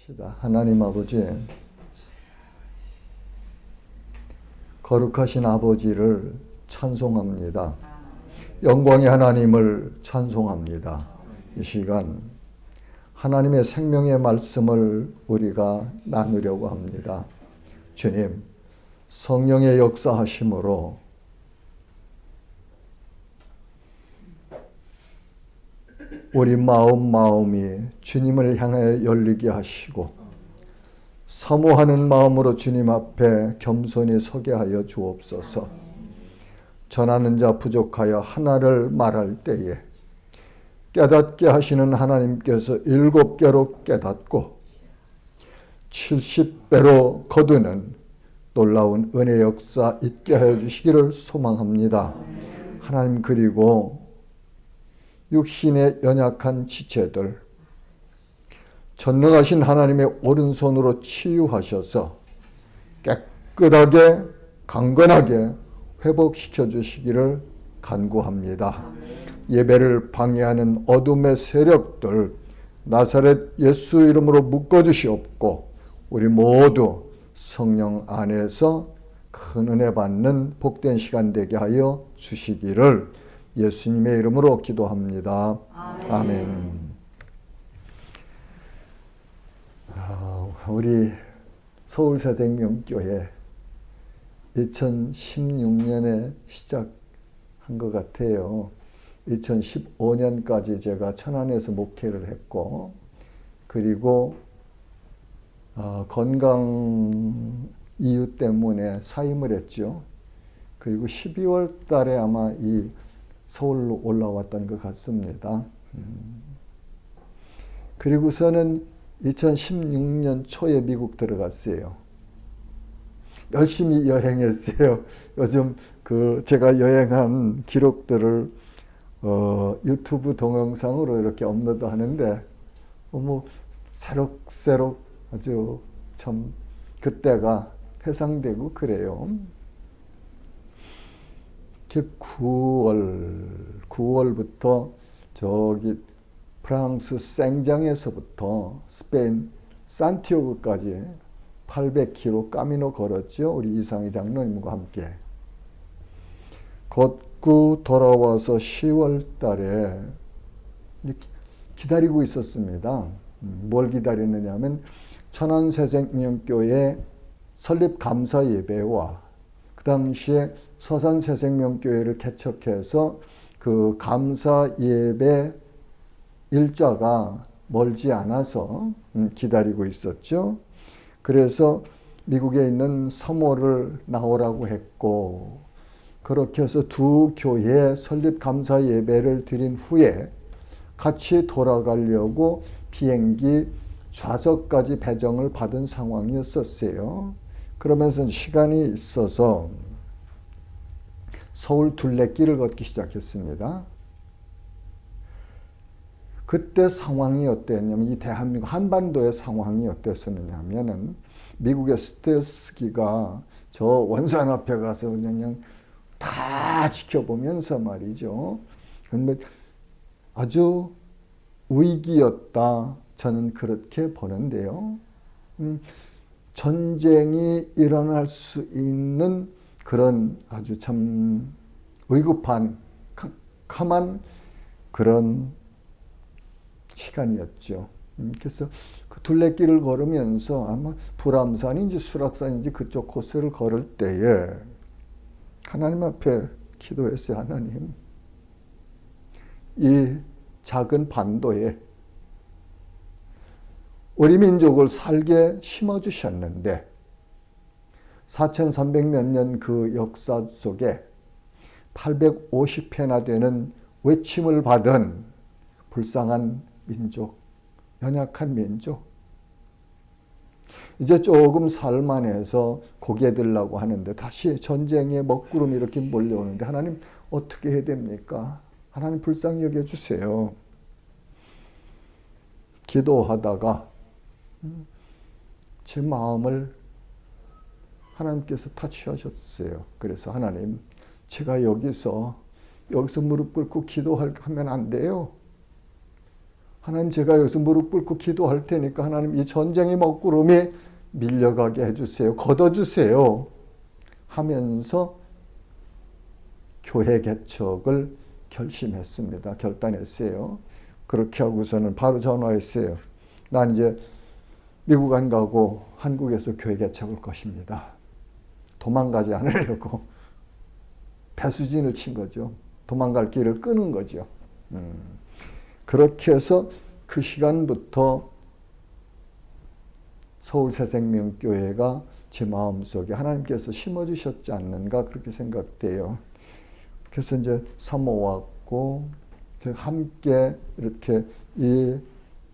합시다. 하나님 아버지, 거룩하신 아버지를 찬송합니다. 영광의 하나님을 찬송합니다. 이 시간 하나님의 생명의 말씀을 우리가 나누려고 합니다. 주님, 성령의 역사하심으로 우리 마음이 주님을 향해 열리게 하시고 사모하는 마음으로 주님 앞에 겸손히 서게 하여 주옵소서. 전하는 자 부족하여 하나를 말할 때에 깨닫게 하시는 하나님께서 7배로 깨닫고 70배로 거두는 놀라운 은혜 역사 있게 하여 주시기를 소망합니다. 하나님, 그리고 육신의 연약한 지체들 전능하신 하나님의 오른손으로 치유하셔서 깨끗하게 강건하게 회복시켜 주시기를 간구합니다. 예배를 방해하는 어둠의 세력들 나사렛 예수 이름으로 묶어주시옵고 우리 모두 성령 안에서 큰 은혜 받는 복된 시간 되게 하여 주시기를 예수님의 이름으로 기도합니다. 아멘. 우리 서울새생명교회 2016년에 시작한 것 같아요. 2015년까지 제가 천안에서 목회를 했고, 그리고 건강 이유 때문에 사임을 했죠. 그리고 12월 달에 아마 이 서울로 올라왔던 것 같습니다. 그리고서는 2016년 초에 미국 들어갔어요. 열심히 여행했어요. 요즘 제가 여행한 기록들을 유튜브 동영상으로 이렇게 업로드 하는데 새록새록 아주 참 그때가 회상되고 그래요. 9월부터 저기 프랑스 생장에서부터 스페인 산티아고까지 800km 까미노 걸었죠. 우리 이상희 장로님과 함께. 걷고 돌아와서 10월 달에 기다리고 있었습니다. 뭘 기다렸느냐 하면 천안새생명교회 설립 감사 예배와 그 당시에 서산새생명교회를 개척해서 그 감사 예배 일자가 멀지 않아서 기다리고 있었죠. 그래서 미국에 있는 사모를 나오라고 했고, 그렇게 해서 두 교회 설립 감사 예배를 드린 후에 같이 돌아가려고 비행기 좌석까지 배정을 받은 상황이었었어요. 그러면서 시간이 있어서 서울 둘레길을 걷기 시작했습니다. 그때 상황이 어땠냐면, 이 대한민국 한반도의 상황이 어땠었느냐면은, 미국의 스텔스기가 저 원산 앞에 가서 그냥 다 지켜보면서 말이죠. 근데 아주 위기였다. 저는 그렇게 보는데요. 전쟁이 일어날 수 있는 그런 아주 참 위급한 캄캄한 그런 시간이었죠. 그래서 그 둘레길을 걸으면서 아마 불암산인지 수락산인지 그쪽 코스를 걸을 때에 하나님 앞에 기도했어요. 하나님, 이 작은 반도에 우리 민족을 살게 심어주셨는데 4300몇 년 그 역사 속에 850회나 되는 외침을 받은 불쌍한 민족, 연약한 민족, 이제 조금 살만해서 고개 들라고 하는데 다시 전쟁의 먹구름이 이렇게 몰려오는데 하나님 어떻게 해야 됩니까? 하나님 불쌍히 여겨주세요. 기도하다가 제 마음을 하나님께서 타치하셨어요. 그래서 하나님, 제가 여기서 무릎 꿇고 기도하면 안 돼요. 하나님 제가 여기서 무릎 꿇고 기도할 테니까 하나님 이 전쟁의 먹구름이 밀려가게 해주세요. 걷어주세요. 하면서 교회 개척을 결심했습니다. 결단했어요. 그렇게 하고서는 바로 전화했어요. 난 이제 미국 안 가고 한국에서 교회 개척할 것입니다. 도망가지 않으려고 배수진을 친 거죠. 도망갈 길을 끄는 거죠. 그렇게 해서 그 시간부터 서울새생명교회가 제 마음속에 하나님께서 심어주셨지 않는가 그렇게 생각돼요. 그래서 이제 사모왔고 함께 이렇게 이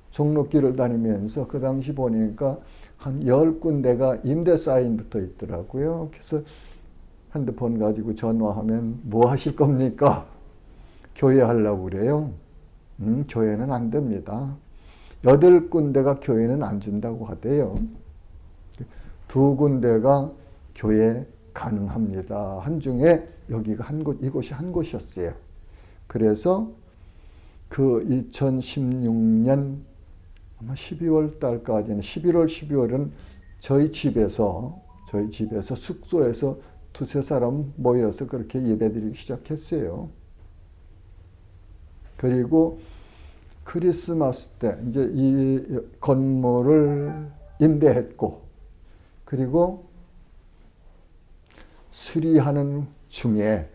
종로길을 다니면서 그 당시 보니까 한 10군데가 임대 사인 붙어 있더라고요. 그래서 핸드폰 가지고 전화하면 뭐 하실 겁니까? 교회 하려고 그래요. 교회는 안 됩니다. 8군데가 교회는 안 준다고 하대요. 2군데가 교회 가능합니다. 한중에 여기가 이곳이 한 곳이었어요. 그래서 그 2016년 아마 12월 달까지는 11월, 12월은 저희 집에서 숙소에서 두세 사람 모여서 그렇게 예배드리기 시작했어요. 그리고 크리스마스 때 이제 이 건물을 임대했고, 그리고 수리하는 중에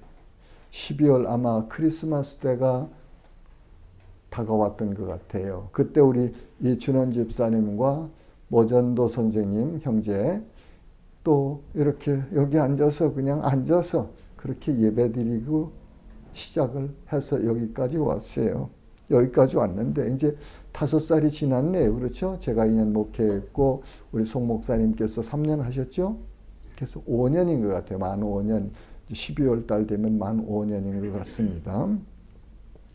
12월 아마 크리스마스 때가 다가왔던 것 같아요. 그때 우리 이준원 집사님과 모전도 선생님 형제 또 이렇게 여기 앉아서 그냥 앉아서 그렇게 예배드리고 시작을 해서 여기까지 왔어요. 여기까지 왔는데 이제 5살이 지났네요. 그렇죠? 제가 2년 목회했고 우리 송 목사님께서 3년 하셨죠? 그래서 5년인 것 같아요. 만 5년. 12월 달 되면 만 5년인 것 같습니다.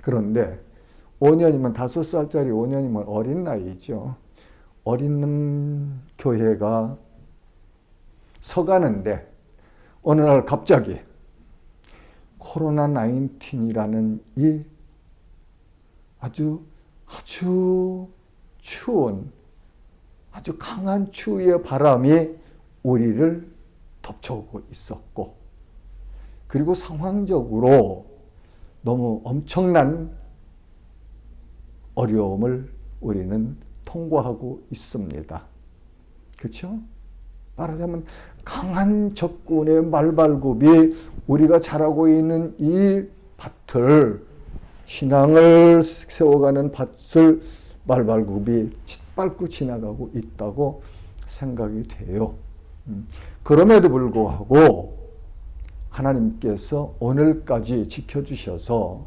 그런데 5년이면 5살짜리 5년이면 어린 나이죠. 어린 교회가 서가는데 어느 날 갑자기 코로나 19이라는 이 아주 추운 아주 강한 추위의 바람이 우리를 덮쳐오고 있었고, 그리고 상황적으로 너무 엄청난 어려움을 우리는 통과하고 있습니다. 그렇죠? 말하자면 강한 적군의 말발굽이 우리가 자라고 있는 이 밭을, 신앙을 세워가는 밭을 말발굽이 짓밟고 지나가고 있다고 생각이 돼요. 그럼에도 불구하고 하나님께서 오늘까지 지켜주셔서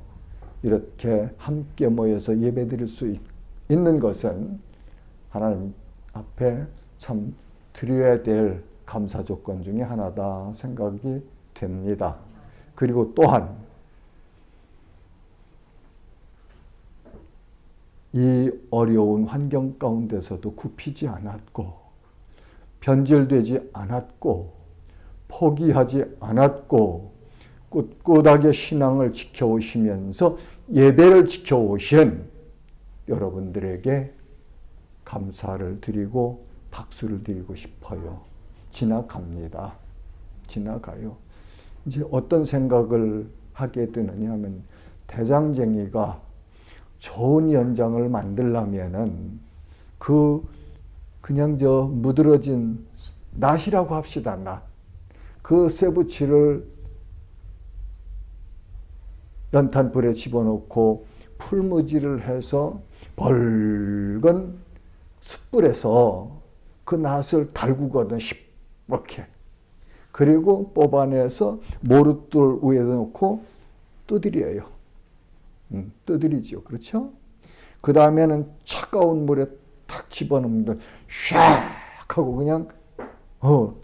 이렇게 함께 모여서 예배드릴 수 있는 것은 하나님 앞에 참 드려야 될 감사 조건 중에 하나다 생각이 됩니다. 그리고 또한 이 어려운 환경 가운데서도 굽히지 않았고 변질되지 않았고 포기하지 않았고 꿋꿋하게 신앙을 지켜오시면서 예배를 지켜오신 여러분들에게 감사를 드리고 박수를 드리고 싶어요. 지나갑니다. 지나가요. 이제 어떤 생각을 하게 되느냐 하면 대장쟁이가 좋은 연장을 만들려면은 그냥 무드러진 낫이라고 합시다. 낫. 그 쇠붙이를 연탄불에 집어넣고 풀무지를 해서 벌건 숯불에서 그 낫을 달구거든, 이렇게. 그리고 뽑아내서 모릇돌 위에 놓고 두드려요. 두드리죠. 그렇죠? 그 다음에는 차가운 물에 탁 집어넣으면 샥 하고 그냥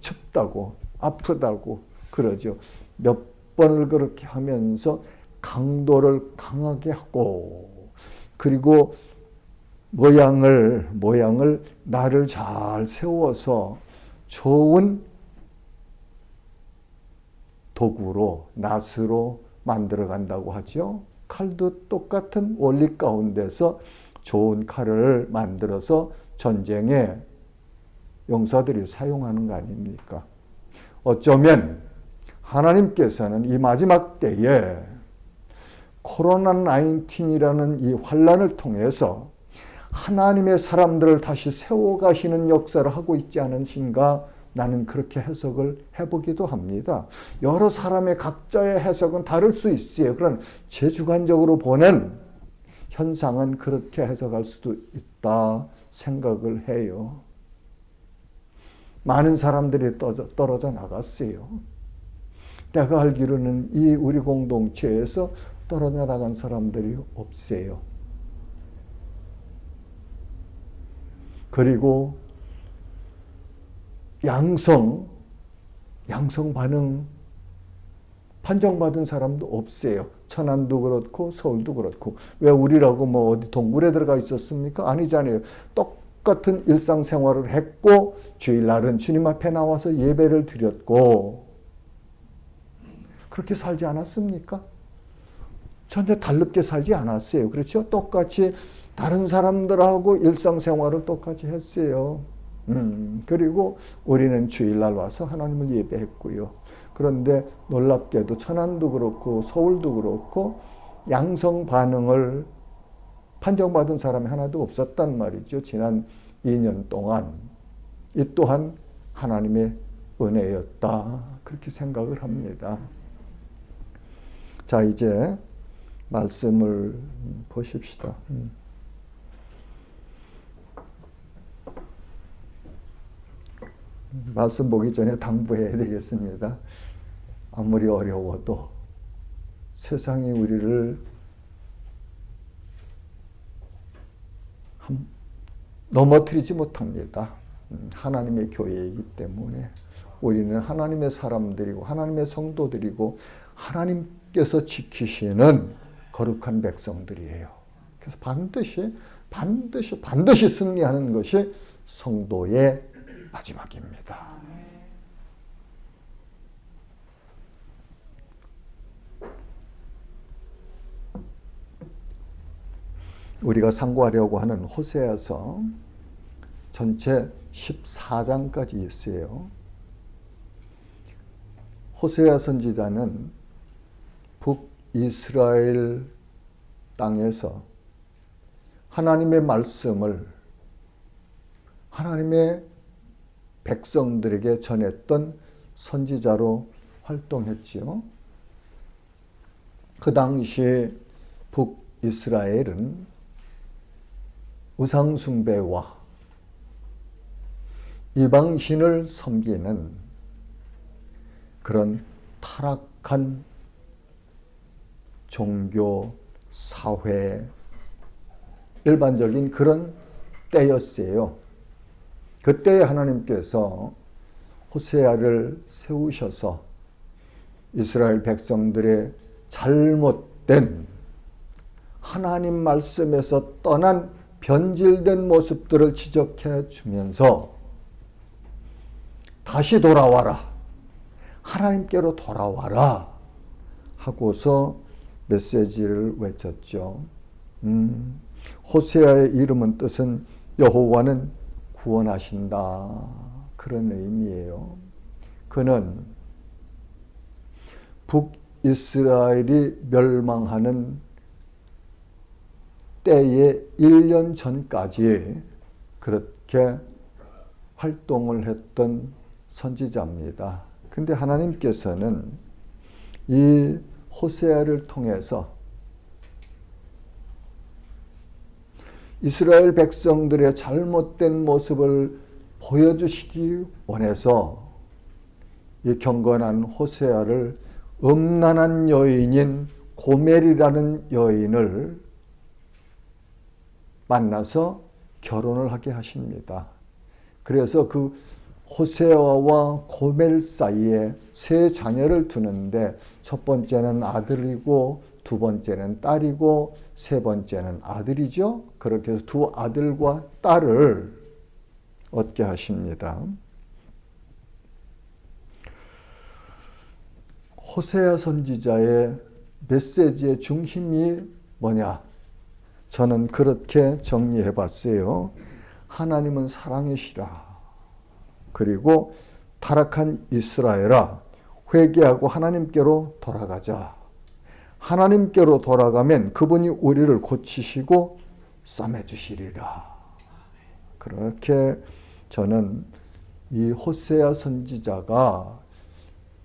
춥다고 아프다고 그러죠. 몇 번을 그렇게 하면서 강도를 강하게 하고, 그리고 모양을 날을 잘 세워서 좋은 도구로 낫으로 만들어 간다고 하죠. 칼도 똑같은 원리 가운데서 좋은 칼을 만들어서 전쟁에 용사들이 사용하는 거 아닙니까? 어쩌면 하나님께서는 이 마지막 때에 코로나19이라는 이 환란을 통해서 하나님의 사람들을 다시 세워가시는 역사를 하고 있지 않으신가, 나는 그렇게 해석을 해보기도 합니다. 여러 사람의 각자의 해석은 다를 수 있어요. 그러나 제 주관적으로 보는 현상은 그렇게 해석할 수도 있다 생각을 해요. 많은 사람들이 떨어져 나갔어요. 내가 알기로는 이 우리 공동체에서 떨어져 나간 사람들이 없어요. 그리고 양성 반응 판정받은 사람도 없어요. 천안도 그렇고 서울도 그렇고. 왜 우리라고 뭐 어디 동굴에 들어가 있었습니까? 아니잖아요. 똑같은 일상생활을 했고 주일날은 주님 앞에 나와서 예배를 드렸고 그렇게 살지 않았습니까? 전혀 달롭게 살지 않았어요. 그렇죠? 똑같이 다른 사람들하고 일상생활을 똑같이 했어요. 그리고 우리는 주일날 와서 하나님을 예배했고요. 그런데 놀랍게도 천안도 그렇고 서울도 그렇고 양성 반응을 판정받은 사람이 하나도 없었단 말이죠. 지난 2년 동안. 이 또한 하나님의 은혜였다. 그렇게 생각을 합니다. 자, 이제 말씀을 보십시다. 말씀 보기 전에 당부해야 되겠습니다. 아무리 어려워도 세상이 우리를 넘어뜨리지 못합니다. 하나님의 교회이기 때문에 우리는 하나님의 사람들이고 하나님의 성도들이고 하나님께서 지키시는 거룩한 백성들이에요. 그래서 반드시 승리하는 것이 성도의 마지막입니다. 우리가 상고하려고 하는 호세아서 전체 14장까지 있어요. 호세아 선지자는 북이스라엘 땅에서 하나님의 말씀을 하나님의 백성들에게 전했던 선지자로 활동했지요. 그 당시 북이스라엘은 우상숭배와 이방신을 섬기는 그런 타락한 종교, 사회, 일반적인 그런 때였어요. 그때 하나님께서 호세아를 세우셔서 이스라엘 백성들의 잘못된 하나님 말씀에서 떠난 변질된 모습들을 지적해 주면서 다시 돌아와라. 하나님께로 돌아와라. 하고서 메시지를 외쳤죠. 호세아의 이름은 뜻은 여호와는 구원하신다. 그런 의미예요. 그는 북이스라엘이 멸망하는 때에 1년 전까지 그렇게 활동을 했던 선지자입니다. 근데 하나님께서는 이 호세아를 통해서 이스라엘 백성들의 잘못된 모습을 보여주시기 원해서 이 경건한 호세아를 음란한 여인인 고멜이라는 여인을 만나서 결혼을 하게 하십니다. 그래서 그 호세아와 고멜 사이에 세 자녀를 두는데 첫 번째는 아들이고 두 번째는 딸이고 세 번째는 아들이죠. 그렇게 해서 두 아들과 딸을 얻게 하십니다. 호세아 선지자의 메시지의 중심이 뭐냐? 저는 그렇게 정리해 봤어요. 하나님은 사랑이시라. 그리고 타락한 이스라엘아, 회개하고 하나님께로 돌아가자. 하나님께로 돌아가면 그분이 우리를 고치시고 싸매주시리라. 그렇게 저는 이 호세아 선지자가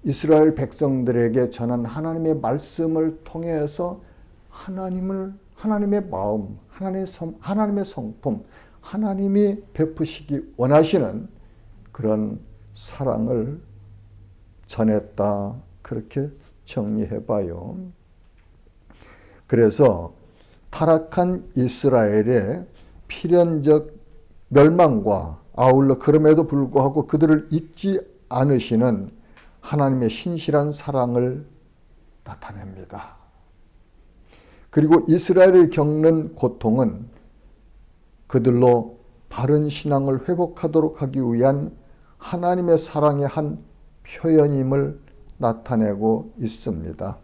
이스라엘 백성들에게 전한 하나님의 말씀을 통해서 하나님의 마음, 하나님의 성품, 하나님이 베푸시기 원하시는 그런 사랑을 전했다. 그렇게 정리해봐요. 그래서 타락한 이스라엘의 필연적 멸망과 아울러 그럼에도 불구하고 그들을 잊지 않으시는 하나님의 신실한 사랑을 나타냅니다. 그리고 이스라엘이 겪는 고통은 그들로 바른 신앙을 회복하도록 하기 위한 하나님의 사랑의 한 표현임을 나타내고 있습니다.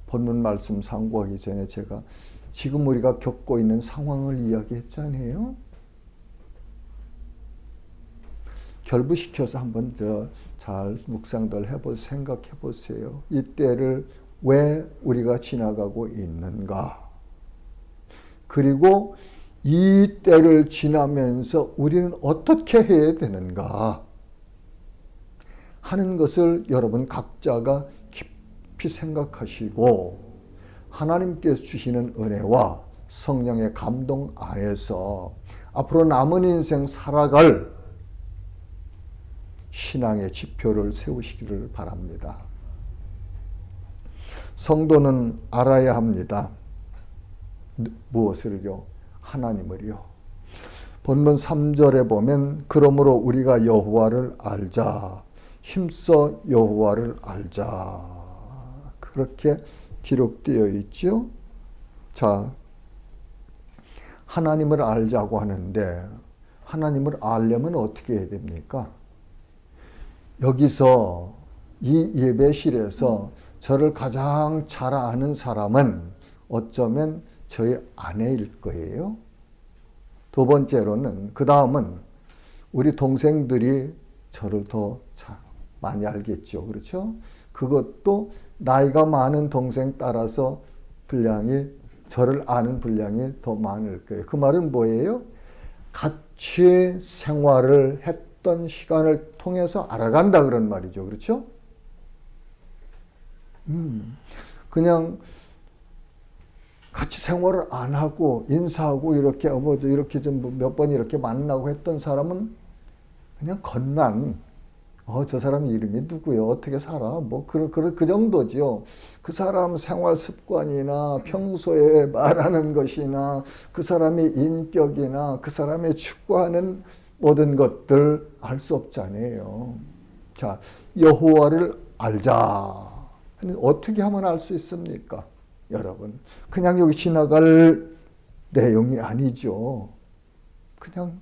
본문 말씀 상고하기 전에 제가 지금 우리가 겪고 있는 상황을 이야기했잖아요. 결부시켜서 한번 잘 묵상들 해보세요. 생각해 보세요. 이 때를 왜 우리가 지나가고 있는가? 그리고 이 때를 지나면서 우리는 어떻게 해야 되는가? 하는 것을 여러분 각자가 깊이 생각하시고 하나님께서 주시는 은혜와 성령의 감동 안에서 앞으로 남은 인생 살아갈 신앙의 지표를 세우시기를 바랍니다. 성도는 알아야 합니다. 무엇을요? 하나님을요. 본문 3절에 보면 그러므로 우리가 여호와를 알자. 힘써 여호와를 알자. 그렇게 기록되어 있죠. 자, 하나님을 알자고 하는데 하나님을 알려면 어떻게 해야 됩니까? 여기서 이 예배실에서 저를 가장 잘 아는 사람은 어쩌면 저희 아내일 거예요. 두 번째로는 그 다음은 우리 동생들이 저를 더 많이 알겠죠. 그렇죠? 그것도 나이가 많은 동생 따라서 분량이 저를 아는 분량이 더 많을 거예요. 그 말은 뭐예요? 같이 생활을 했던 시간을 통해서 알아간다 그런 말이죠. 그렇죠? 그냥 같이 생활을 안 하고 인사하고 이렇게 이렇게 좀 몇 번 이렇게 만나고 했던 사람은 그냥 겉만 저 사람 이름이 누구요? 어떻게 살아? 그 정도죠. 그 사람 생활 습관이나 평소에 말하는 것이나 그 사람의 인격이나 그 사람의 추구하는 모든 것들 알 수 없잖아요. 자, 여호와를 알자. 어떻게 하면 알 수 있습니까? 여러분, 그냥 여기 지나갈 내용이 아니죠. 그냥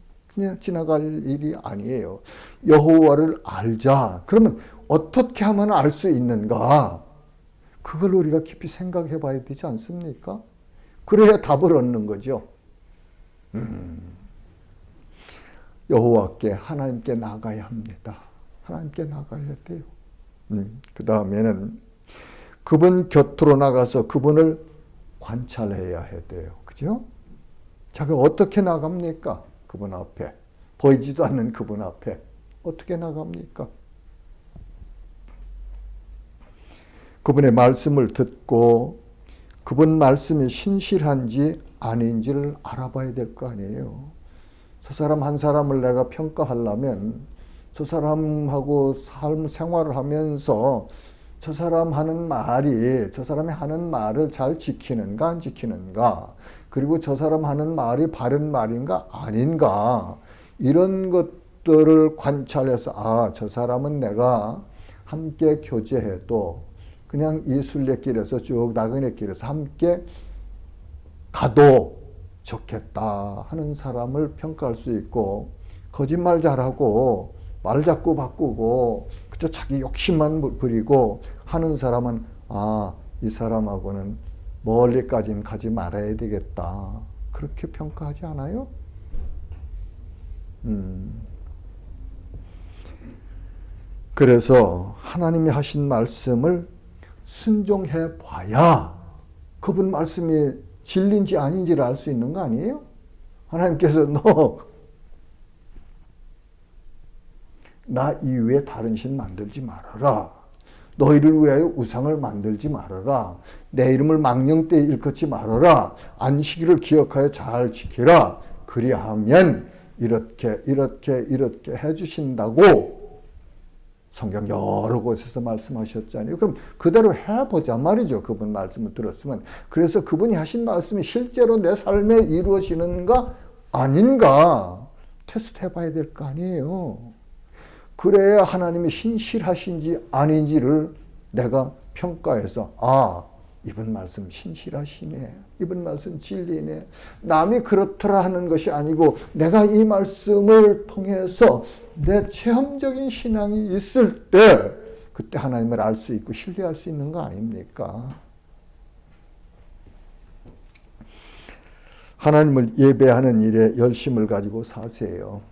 지나갈 일이 아니에요. 여호와를 알자. 그러면 어떻게 하면 알 수 있는가? 그걸 우리가 깊이 생각해 봐야 되지 않습니까? 그래야 답을 얻는 거죠. 여호와께 하나님께 나가야 합니다. 하나님께 나가야 돼요. 그 다음에는 그분 곁으로 나가서 그분을 관찰해야 돼요. 그죠? 자, 그럼 어떻게 나갑니까? 그분 앞에. 보이지도 않는 그분 앞에. 어떻게 나갑니까? 그분의 말씀을 듣고 그분 말씀이 신실한지 아닌지를 알아봐야 될 거 아니에요. 저 사람 한 사람을 내가 평가하려면 저 사람하고 생활을 하면서 저 사람이 하는 말을 잘 지키는가 안 지키는가, 그리고 저 사람 하는 말이 바른 말인가 아닌가, 이런 것들을 관찰해서 저 사람은 내가 함께 교제해도 그냥 이 순례길에서 쭉 나그네 길에서 함께 가도 좋겠다 하는 사람을 평가할 수 있고, 거짓말 잘하고 말 자꾸 바꾸고 그저 자기 욕심만 부리고 하는 사람은 아, 이 사람하고는 멀리까지는 가지 말아야 되겠다. 그렇게 평가하지 않아요? 그래서 하나님이 하신 말씀을 순종해 봐야 그분 말씀이 진리인지 아닌지를 알 수 있는 거 아니에요? 하나님께서 나 이외에 다른 신 만들지 말아라. 너희를 위하여 우상을 만들지 말아라. 내 이름을 망령되이 일컫지 말아라. 안식일을 기억하여 잘 지키라. 그리하면 이렇게 해주신다고 성경 여러 곳에서 말씀하셨잖아요. 그럼 그대로 해보자 말이죠. 그분 말씀을 들었으면. 그래서 그분이 하신 말씀이 실제로 내 삶에 이루어지는가 아닌가 테스트 해봐야 될 거 아니에요. 그래야 하나님이 신실하신지 아닌지를 내가 평가해서 아, 이분 말씀 신실하시네. 이분 말씀 진리네. 남이 그렇더라 하는 것이 아니고 내가 이 말씀을 통해서 내 체험적인 신앙이 있을 때 그때 하나님을 알 수 있고 신뢰할 수 있는 거 아닙니까? 하나님을 예배하는 일에 열심을 가지고 사세요.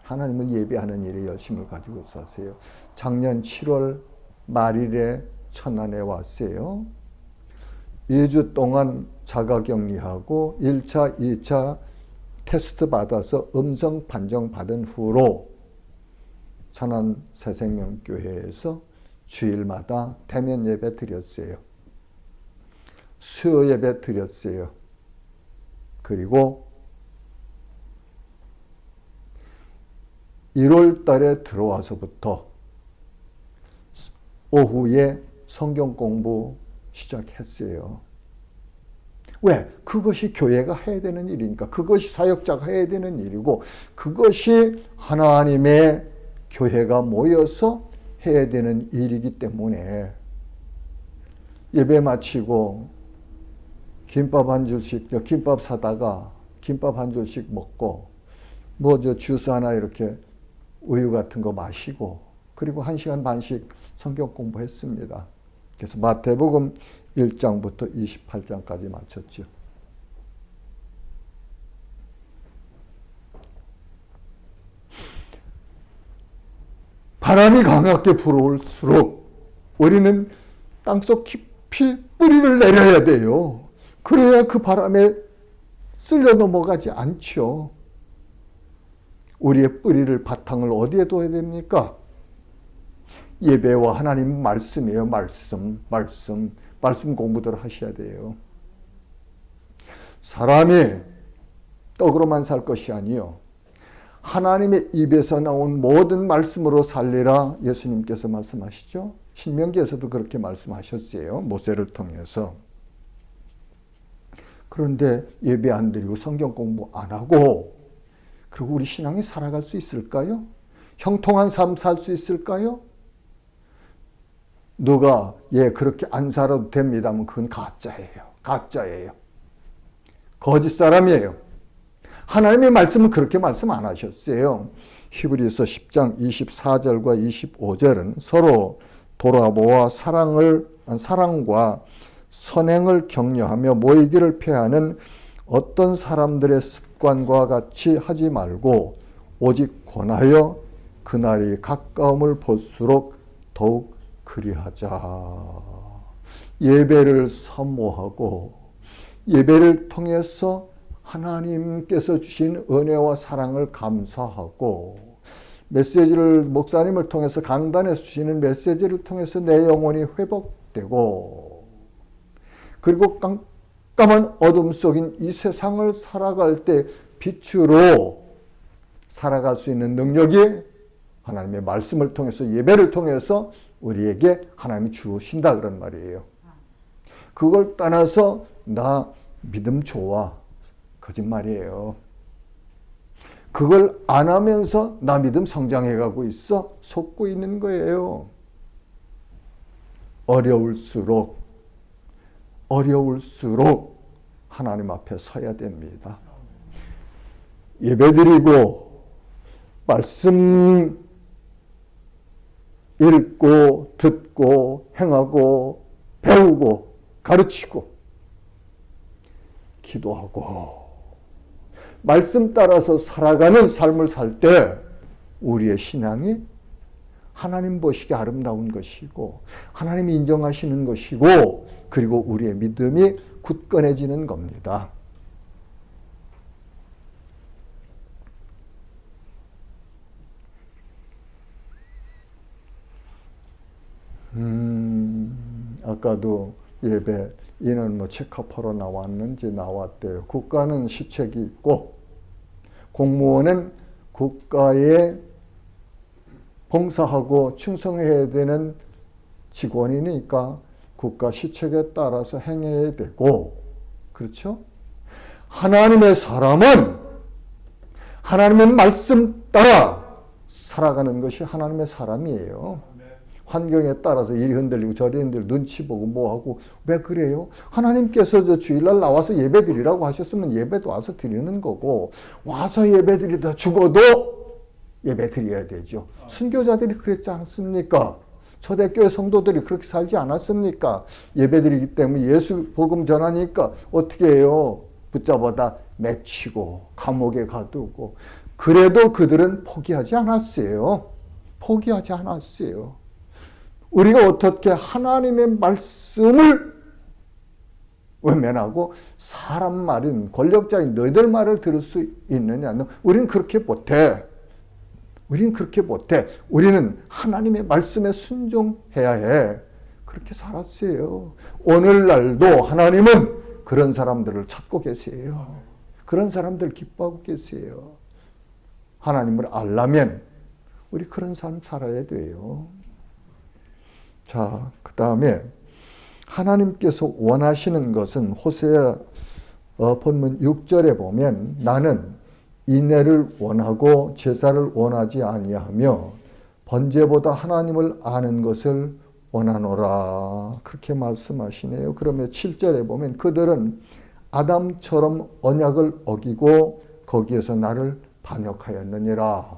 하나님을 예배하는 일에 열심을 가지고 사세요. 작년 7월 말일에 천안에 왔어요. 2주 동안 자가격리하고 1차, 2차 테스트 받아서 음성 판정 받은 후로 천안 새생명교회에서 주일마다 대면 예배 드렸어요. 수요 예배 드렸어요. 그리고 1월 달에 들어와서부터 오후에 성경 공부 시작했어요. 왜? 그것이 교회가 해야 되는 일이니까. 그것이 사역자가 해야 되는 일이고 그것이 하나님의 교회가 모여서 해야 되는 일이기 때문에 예배 마치고 김밥 한 줄씩, 김밥 사다가 김밥 한 줄씩 먹고 주스 하나 이렇게 우유 같은 거 마시고 그리고 1시간 반씩 성경 공부했습니다. 그래서 마태복음 1장부터 28장까지 마쳤죠. 바람이 강하게 불어올수록 우리는 땅속 깊이 뿌리를 내려야 돼요. 그래야 그 바람에 쓸려 넘어가지 않죠. 우리의 뿌리를 바탕을 어디에 둬야 됩니까? 예배와 하나님 말씀이에요. 말씀 공부들 하셔야 돼요. 사람이 떡으로만 살 것이 아니요 하나님의 입에서 나온 모든 말씀으로 살리라 예수님께서 말씀하시죠. 신명기에서도 그렇게 말씀하셨어요. 모세를 통해서. 그런데 예배 안 드리고 성경 공부 안 하고 그리고 우리 신앙이 살아갈 수 있을까요? 형통한 삶 살 수 있을까요? 누가 그렇게 안 살아도 됩니다 하면 그건 가짜예요. 거짓 사람이에요. 하나님의 말씀은 그렇게 말씀 안 하셨어요. 히브리서 10장 24절과 25절은 서로 돌아보아 사랑과 선행을 격려하며 모이기를 폐하는 어떤 사람들의 습관과 같이 하지 말고 오직 권하여 그날이 가까움을 볼수록 더욱 그리하자. 예배를 사모하고 예배를 통해서 하나님께서 주신 은혜와 사랑을 감사하고 메시지를 목사님을 통해서 강단에서 주시는 메시지를 통해서 내 영혼이 회복되고 그리고 깜깜한 어둠 속인 이 세상을 살아갈 때 빛으로 살아갈 수 있는 능력이 하나님의 말씀을 통해서 예배를 통해서 우리에게 하나님이 주신다 그런 말이에요. 그걸 떠나서 나 믿음 좋아. 거짓말이에요. 그걸 안 하면서 나 믿음 성장해가고 있어. 속고 있는 거예요. 어려울수록 하나님 앞에 서야 됩니다. 예배드리고 말씀 읽고 듣고 행하고 배우고 가르치고 기도하고 말씀 따라서 살아가는 삶을 살 때 우리의 신앙이 하나님 보시기에 아름다운 것이고 하나님이 인정하시는 것이고 그리고 우리의 믿음이 굳건해지는 겁니다. 아까도 예배 인원 체크하러 나왔는지 나왔대요. 국가는 시책이 있고 공무원은 국가에 봉사하고 충성해야 되는 직원이니까 국가 시책에 따라서 행해야 되고, 그렇죠? 하나님의 사람은 하나님의 말씀 따라 살아가는 것이 하나님의 사람이에요. 환경에 따라서 이리 흔들리고 저리 흔들리고 눈치 보고 뭐하고 왜 그래요? 하나님께서 저 주일날 나와서 예배 드리라고 하셨으면 예배도 와서 드리는 거고 와서 예배 드리다 죽어도 예배 드려야 되죠. 순교자들이 그랬지 않습니까? 초대교회 성도들이 그렇게 살지 않았습니까? 예배 드리기 때문에 예수 복음 전하니까 어떻게 해요? 붙잡아다 맺히고 감옥에 가두고 그래도 그들은 포기하지 않았어요. 포기하지 않았어요. 우리가 어떻게 하나님의 말씀을 외면하고 사람 말인 권력자인 너희들 말을 들을 수 있느냐? 우리는 그렇게 못해. 우리는 그렇게 못해. 우리는 하나님의 말씀에 순종해야 해. 그렇게 살았어요. 오늘날도 하나님은 그런 사람들을 찾고 계세요. 그런 사람들 기뻐하고 계세요. 하나님을 알려면 우리 그런 삶 살아야 돼요. 자, 그 다음에 하나님께서 원하시는 것은 호세아 본문 6절에 보면 나는 인애를 원하고 제사를 원하지 아니하며 번제보다 하나님을 아는 것을 원하노라. 그렇게 말씀하시네요. 그러면 7절에 보면 그들은 아담처럼 언약을 어기고 거기에서 나를 반역하였느니라.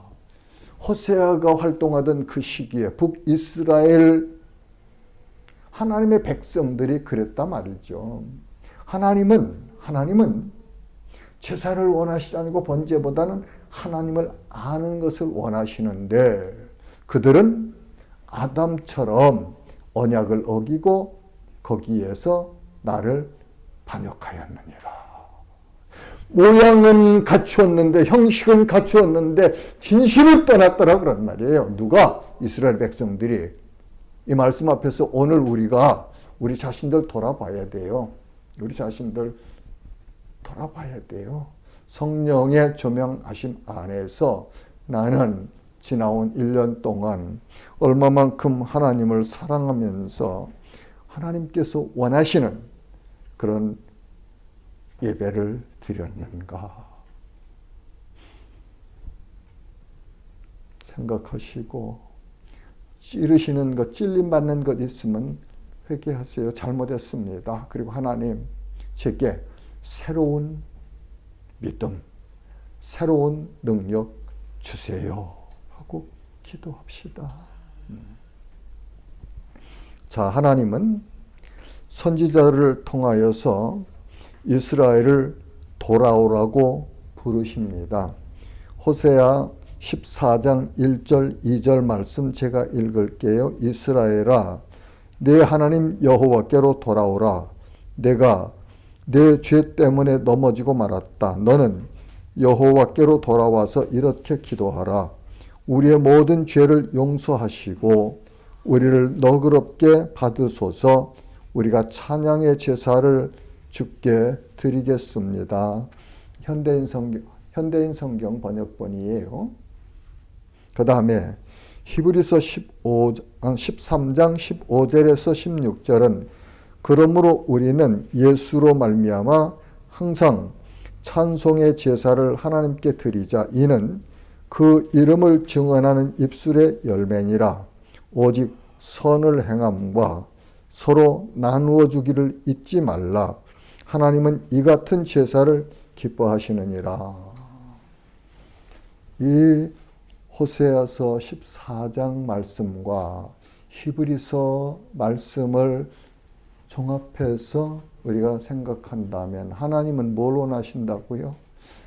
호세아가 활동하던 그 시기에 북이스라엘 하나님의 백성들이 그랬단 말이죠. 하나님은 제사를 원하시지 않고 번제보다는 하나님을 아는 것을 원하시는데 그들은 아담처럼 언약을 어기고 거기에서 나를 반역하였느니라. 모양은 갖추었는데 형식은 갖추었는데 진실을 떠났더라 그런 말이에요. 누가? 이스라엘 백성들이. 이 말씀 앞에서 오늘 우리 자신들 돌아봐야 돼요. 우리 자신들 돌아봐야 돼요. 성령의 조명하심 안에서 나는 지나온 1년 동안 얼마만큼 하나님을 사랑하면서 하나님께서 원하시는 그런 예배를 드렸는가 생각하시고 찌르시는 것, 찔림받는 것 있으면 회개하세요. 잘못했습니다. 그리고 하나님 제게 새로운 믿음, 새로운 능력 주세요 하고 기도합시다. 자, 하나님은 선지자를 통하여서 이스라엘을 돌아오라고 부르십니다. 호세아 14장 1절 2절 말씀 제가 읽을게요. 이스라엘아 내 하나님 여호와께로 돌아오라. 내가 내 죄 때문에 넘어지고 말았다. 너는 여호와께로 돌아와서 이렇게 기도하라. 우리의 모든 죄를 용서하시고 우리를 너그럽게 받으소서. 우리가 찬양의 제사를 주께 드리겠습니다. 현대인 성경 번역본이에요. 그 다음에 히브리서 13장 15절에서 16절은 그러므로 우리는 예수로 말미암아 항상 찬송의 제사를 하나님께 드리자. 이는 그 이름을 증언하는 입술의 열매니라. 오직 선을 행함과 서로 나누어 주기를 잊지 말라. 하나님은 이 같은 제사를 기뻐하시느니라. 이 호세아서 14장 말씀과 히브리서 말씀을 종합해서 우리가 생각한다면 하나님은 뭘 원하신다고요?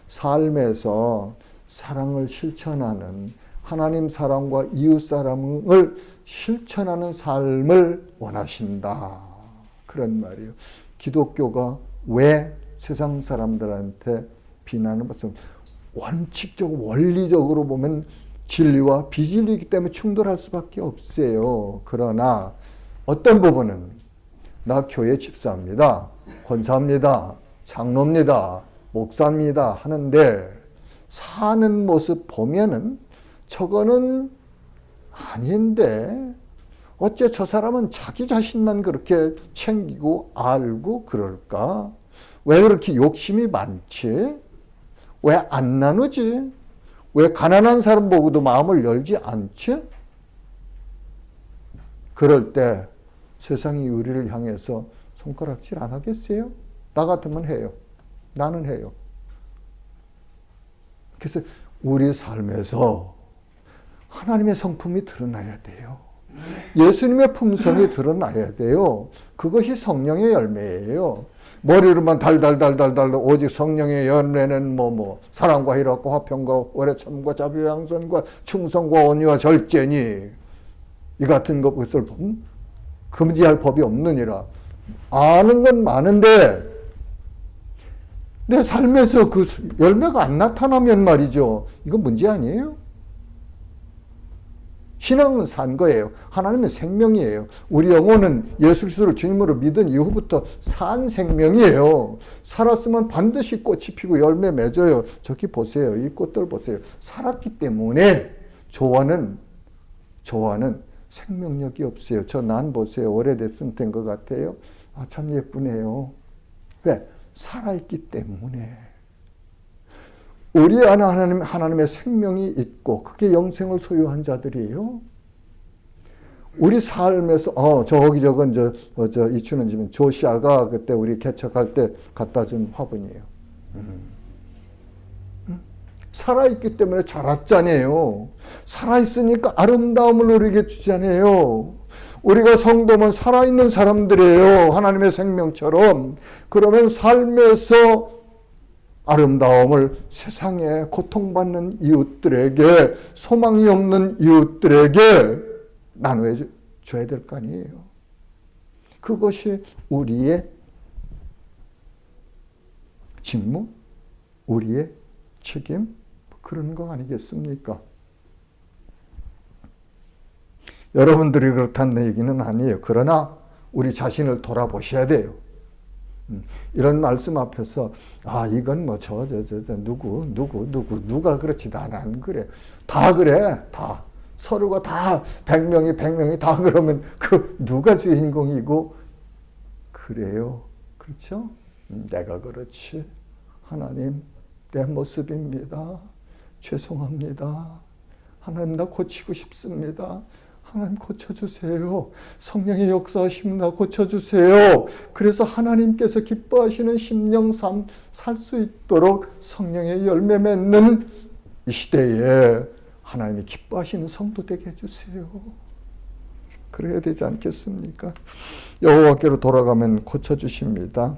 삶에서 사랑을 실천하는, 하나님 사랑과 이웃 사랑을 실천하는 삶을 원하신다. 그런 말이에요. 기독교가 왜 세상 사람들한테 비난을 받습니까? 원칙적으로 원리적으로 보면 진리와 비진리이기 때문에 충돌할 수밖에 없어요. 그러나 어떤 부분은 나 교회 집사입니다, 권사입니다, 장로입니다, 목사입니다 하는데 사는 모습 보면은 저거는 아닌데 어째 저 사람은 자기 자신만 그렇게 챙기고 알고 그럴까? 왜 그렇게 욕심이 많지? 왜 안 나누지? 왜 가난한 사람 보고도 마음을 열지 않지? 그럴 때 세상이 우리를 향해서 손가락질 안 하겠어요? 나 같으면 해요. 나는 해요. 그래서 우리 삶에서 하나님의 성품이 드러나야 돼요. 예수님의 품성이 드러나야 돼요. 그것이 성령의 열매예요. 머리로만 달달달달달 오직 성령의 열매는 사랑과 희락과 화평과 오래 참과 자비 양선과 충성과 온유와 절제니 이 같은 것을 금지할 법이 없느니라. 아는 건 많은데 내 삶에서 그 열매가 안 나타나면 말이죠. 이건 문제 아니에요? 신앙은 산 거예요. 하나님의 생명이에요. 우리 영혼은 예수 그리스도를 주님으로 믿은 이후부터 산 생명이에요. 살았으면 반드시 꽃이 피고 열매 맺어요. 저기 보세요. 이 꽃들 보세요. 살았기 때문에 조화는 생명력이 없어요. 저 난 보세요. 오래됐으면 된 것 같아요. 아, 참 예쁘네요. 왜? 살아있기 때문에. 우리 안에 하나님의 생명이 있고 그게 영생을 소유한 자들이에요. 우리 삶에서 저건 이춘원 집은 조시아가 그때 우리 개척할 때 갖다 준 화분이에요. 살아있기 때문에 자랐잖아요. 살아있으니까 아름다움을 우리에게 주잖아요. 우리가 성도면 살아있는 사람들이에요. 하나님의 생명처럼. 그러면 삶에서 아름다움을 세상에 고통받는 이웃들에게, 소망이 없는 이웃들에게 나눠 줘야 될 거 아니에요. 그것이 우리의 직무, 우리의 책임, 그런 거 아니겠습니까? 여러분들이 그렇다는 얘기는 아니에요. 그러나 우리 자신을 돌아보셔야 돼요. 이런 말씀 앞에서 이건 누가 그렇지 나는 안 그래. 다 그래. 다. 서로가 다 100명이 다 그러면 그 누가 주인공이고 그래요. 그렇죠? 내가 그렇지. 하나님 내 모습입니다. 죄송합니다. 하나님 나 고치고 싶습니다. 하나님 고쳐주세요. 성령의 역사하십니다. 고쳐주세요. 그래서 하나님께서 기뻐하시는 심령 삶 살 수 있도록 성령의 열매 맺는 이 시대에 하나님이 기뻐하시는 성도 되게 해주세요. 그래야 되지 않겠습니까? 여호와께로 돌아가면 고쳐주십니다.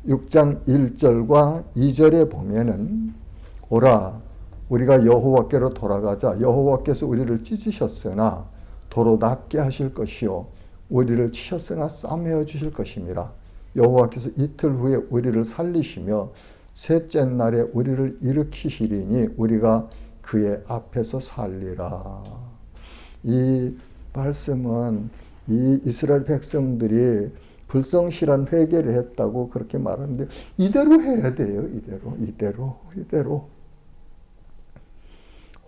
6장 1절과 2절에 보면은 오라 우리가 여호와께로 돌아가자. 여호와께서 우리를 찢으셨으나 도로 낫게 하실 것이요 우리를 치셨으나 싸매어 주실 것임이라. 여호와께서 이틀 후에 우리를 살리시며 셋째 날에 우리를 일으키시리니 우리가 그의 앞에서 살리라. 이 말씀은 이 이스라엘 백성들이 불성실한 회개를 했다고 그렇게 말하는데 이대로 해야 돼요. 이대로.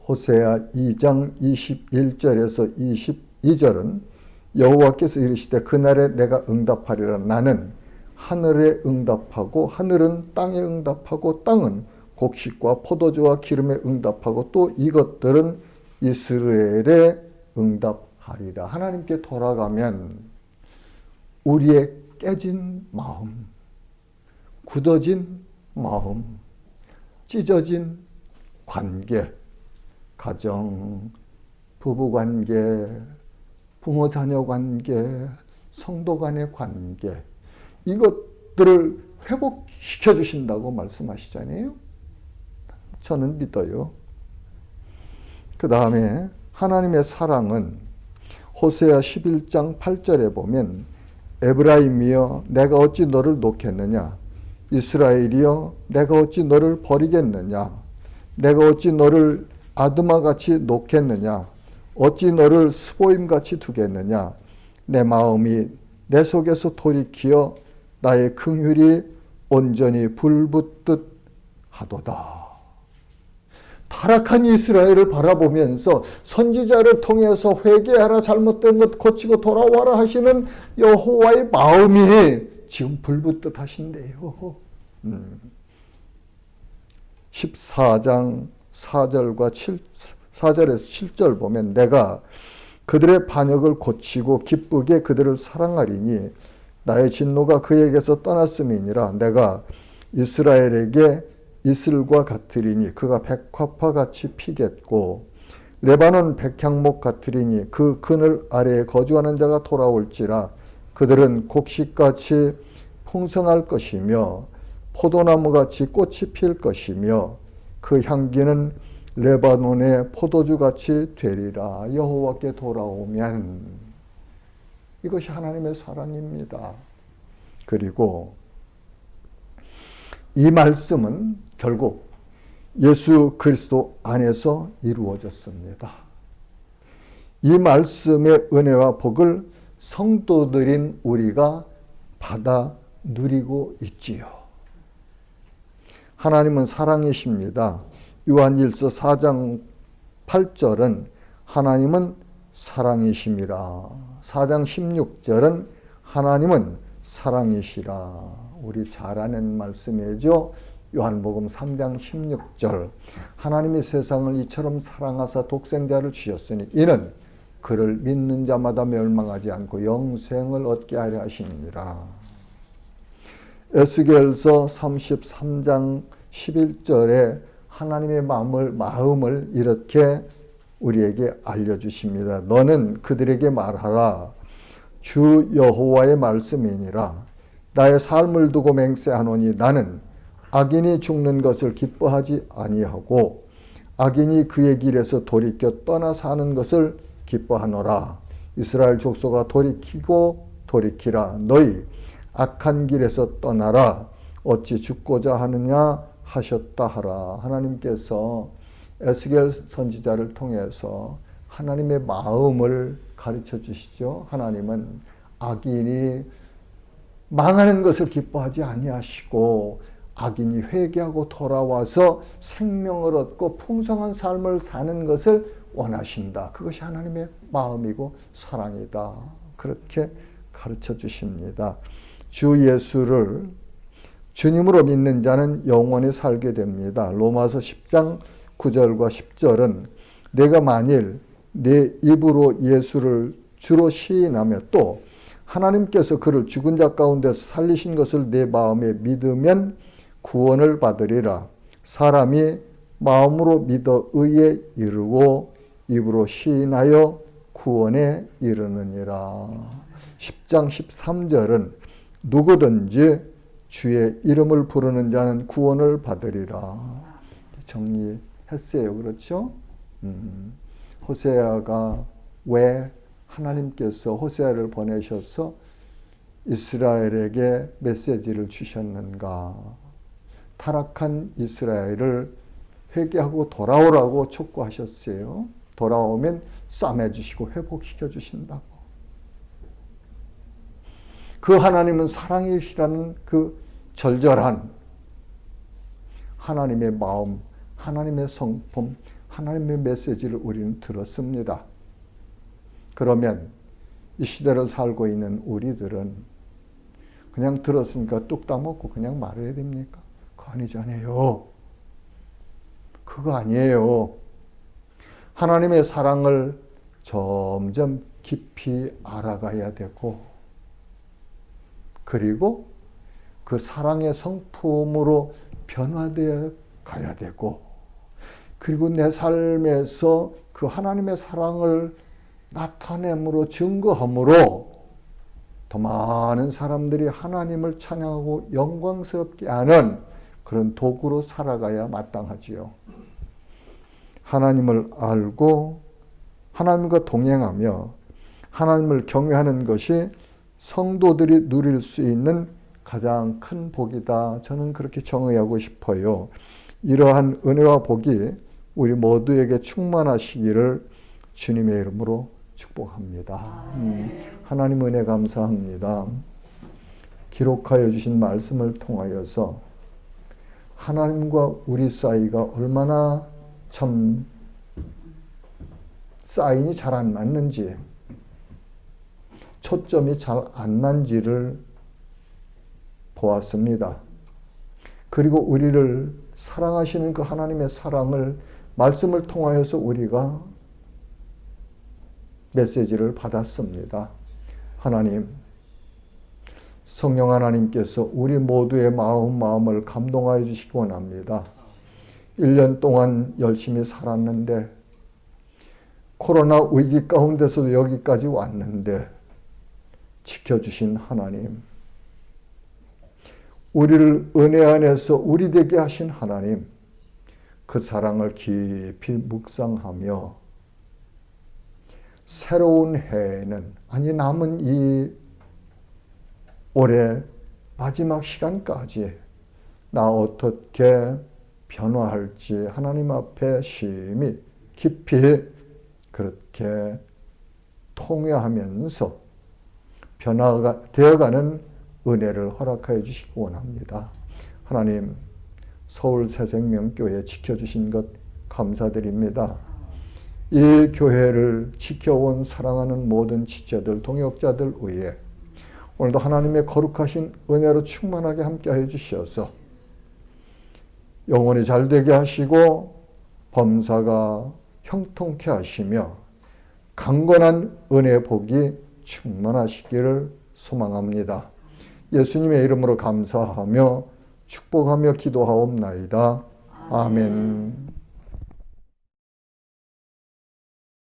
호세아 2장 21절에서 22절은 여호와께서 이르시되 그날에 내가 응답하리라. 나는 하늘에 응답하고 하늘은 땅에 응답하고 땅은 곡식과 포도주와 기름에 응답하고 또 이것들은 이스라엘에 응답하리라. 하나님께 돌아가면 우리의 깨진 마음, 굳어진 마음, 찢어진 관계, 가정, 부부관계, 부모자녀 관계, 성도 간의 관계, 이것들을 회복시켜 주신다고 말씀하시잖아요. 저는 믿어요. 그 다음에 하나님의 사랑은 호세아 11장 8절에 보면 에브라임이여 내가 어찌 너를 놓겠느냐, 이스라엘이여 내가 어찌 너를 버리겠느냐, 내가 어찌 너를 아드마같이 놓겠느냐, 어찌 너를 스보임같이 두겠느냐, 내 마음이 내 속에서 돌이키어 나의 긍휼이 온전히 불붙듯 하도다. 타락한 이스라엘을 바라보면서 선지자를 통해서 회개하라, 잘못된 것 고치고 돌아와라 하시는 여호와의 마음이 지금 불붙듯 하신대요. 14장 4절에서 7절 보면 내가 그들의 반역을 고치고 기쁘게 그들을 사랑하리니 나의 진노가 그에게서 떠났음이니라. 내가 이스라엘에게 이슬과 같으리니 그가 백화파 같이 피겠고 레바논 백향목 같으리니 그 그늘 아래에 거주하는 자가 돌아올지라. 그들은 곡식같이 풍성할 것이며 포도나무같이 꽃이 필 것이며 그 향기는 레바논의 포도주같이 되리라. 여호와께 돌아오면 이것이 하나님의 사랑입니다. 그리고 이 말씀은 결국 예수 그리스도 안에서 이루어졌습니다. 이 말씀의 은혜와 복을 성도들인 우리가 받아 누리고 있지요. 하나님은 사랑이십니다. 요한일서 4장 8절은 하나님은 사랑이심이라. 4장 16절은 하나님은 사랑이시라. 우리 잘 아는 말씀이죠. 요한복음 3장 16절 하나님이 세상을 이처럼 사랑하사 독생자를 주셨으니 이는 그를 믿는 자마다 멸망하지 않고 영생을 얻게 하려 하시니라. 에스겔서 33장 11절에 하나님의 마음을 이렇게 우리에게 알려주십니다. 너는 그들에게 말하라. 주 여호와의 말씀이니라. 나의 삶을 두고 맹세하노니 나는 악인이 죽는 것을 기뻐하지 아니하고 악인이 그의 길에서 돌이켜 떠나 사는 것을 기뻐하노라. 이스라엘 족속아 돌이키라. 너희 악한 길에서 떠나라. 어찌 죽고자 하느냐 하셨다 하라. 하나님께서 에스겔 선지자를 통해서 하나님의 마음을 가르쳐 주시죠. 하나님은 악인이 망하는 것을 기뻐하지 아니하시고 악인이 회개하고 돌아와서 생명을 얻고 풍성한 삶을 사는 것을 원하신다. 그것이 하나님의 마음이고 사랑이다. 그렇게 가르쳐 주십니다. 주 예수를 주님으로 믿는 자는 영원히 살게 됩니다. 로마서 10장 9절과 10절은 내가 만일 내 입으로 예수를 주로 시인하며 또 하나님께서 그를 죽은 자 가운데서 살리신 것을 내 마음에 믿으면 구원을 받으리라. 사람이 마음으로 믿어 의에 이르고 입으로 시인하여 구원에 이르느니라. 10장 13절은 누구든지 주의 이름을 부르는 자는 구원을 받으리라. 정리했어요. 그렇죠? 호세아가 왜 하나님께서 호세아를 보내셔서 이스라엘에게 메시지를 주셨는가? 타락한 이스라엘을 회개하고 돌아오라고 촉구하셨어요. 돌아오면 싸매주시고 회복시켜 주신다고. 그 하나님은 사랑이시라는 그 절절한 하나님의 마음, 하나님의 성품, 하나님의 메시지를 우리는 들었습니다. 그러면 이 시대를 살고 있는 우리들은 그냥 들었으니까 뚝 따먹고 그냥 말해야 됩니까? 그거 아니잖아요. 그거 아니에요. 하나님의 사랑을 점점 깊이 알아가야 되고 그리고 그 사랑의 성품으로 변화되어 가야 되고 그리고 내 삶에서 그 하나님의 사랑을 나타냄으로 증거함으로 더 많은 사람들이 하나님을 찬양하고 영광스럽게 하는 그런 도구로 살아가야 마땅하지요. 하나님을 알고 하나님과 동행하며 하나님을 경외하는 것이 성도들이 누릴 수 있는 가장 큰 복이다. 저는 그렇게 정의하고 싶어요. 이러한 은혜와 복이 우리 모두에게 충만하시기를 주님의 이름으로 축복합니다. 하나님 은혜 감사합니다. 기록하여 주신 말씀을 통하여서 하나님과 우리 사이가 얼마나 참 사인이 잘 안 맞는지, 초점이 잘 안 난지를 보았습니다. 그리고 우리를 사랑하시는 그 하나님의 사랑을 말씀을 통하여서 우리가 메시지를 받았습니다. 하나님, 성령 하나님께서 우리 모두의 마음을 감동하여 주시기 원합니다. 1년 동안 열심히 살았는데 코로나 위기 가운데서도 여기까지 왔는데 지켜주신 하나님, 우리를 은혜 안에서 우리 되게 하신 하나님, 그 사랑을 깊이 묵상하며 새로운 해에는, 아니 남은 이 올해 마지막 시간까지 나 어떻게 변화할지 하나님 앞에 심히 깊이 그렇게 통회하면서 변화가 되어가는 은혜를 허락하여 주시기 원합니다. 하나님, 서울 새생명교회 지켜주신 것 감사드립니다. 이 교회를 지켜온 사랑하는 모든 지체들, 동역자들 위해 오늘도 하나님의 거룩하신 은혜로 충만하게 함께하여 주셔서 영혼이 잘되게 하시고 범사가 형통케 하시며 강건한 은혜 복이 충만하시기를 소망합니다. 예수님의 이름으로 감사하며 축복하며 기도하옵나이다. 아멘.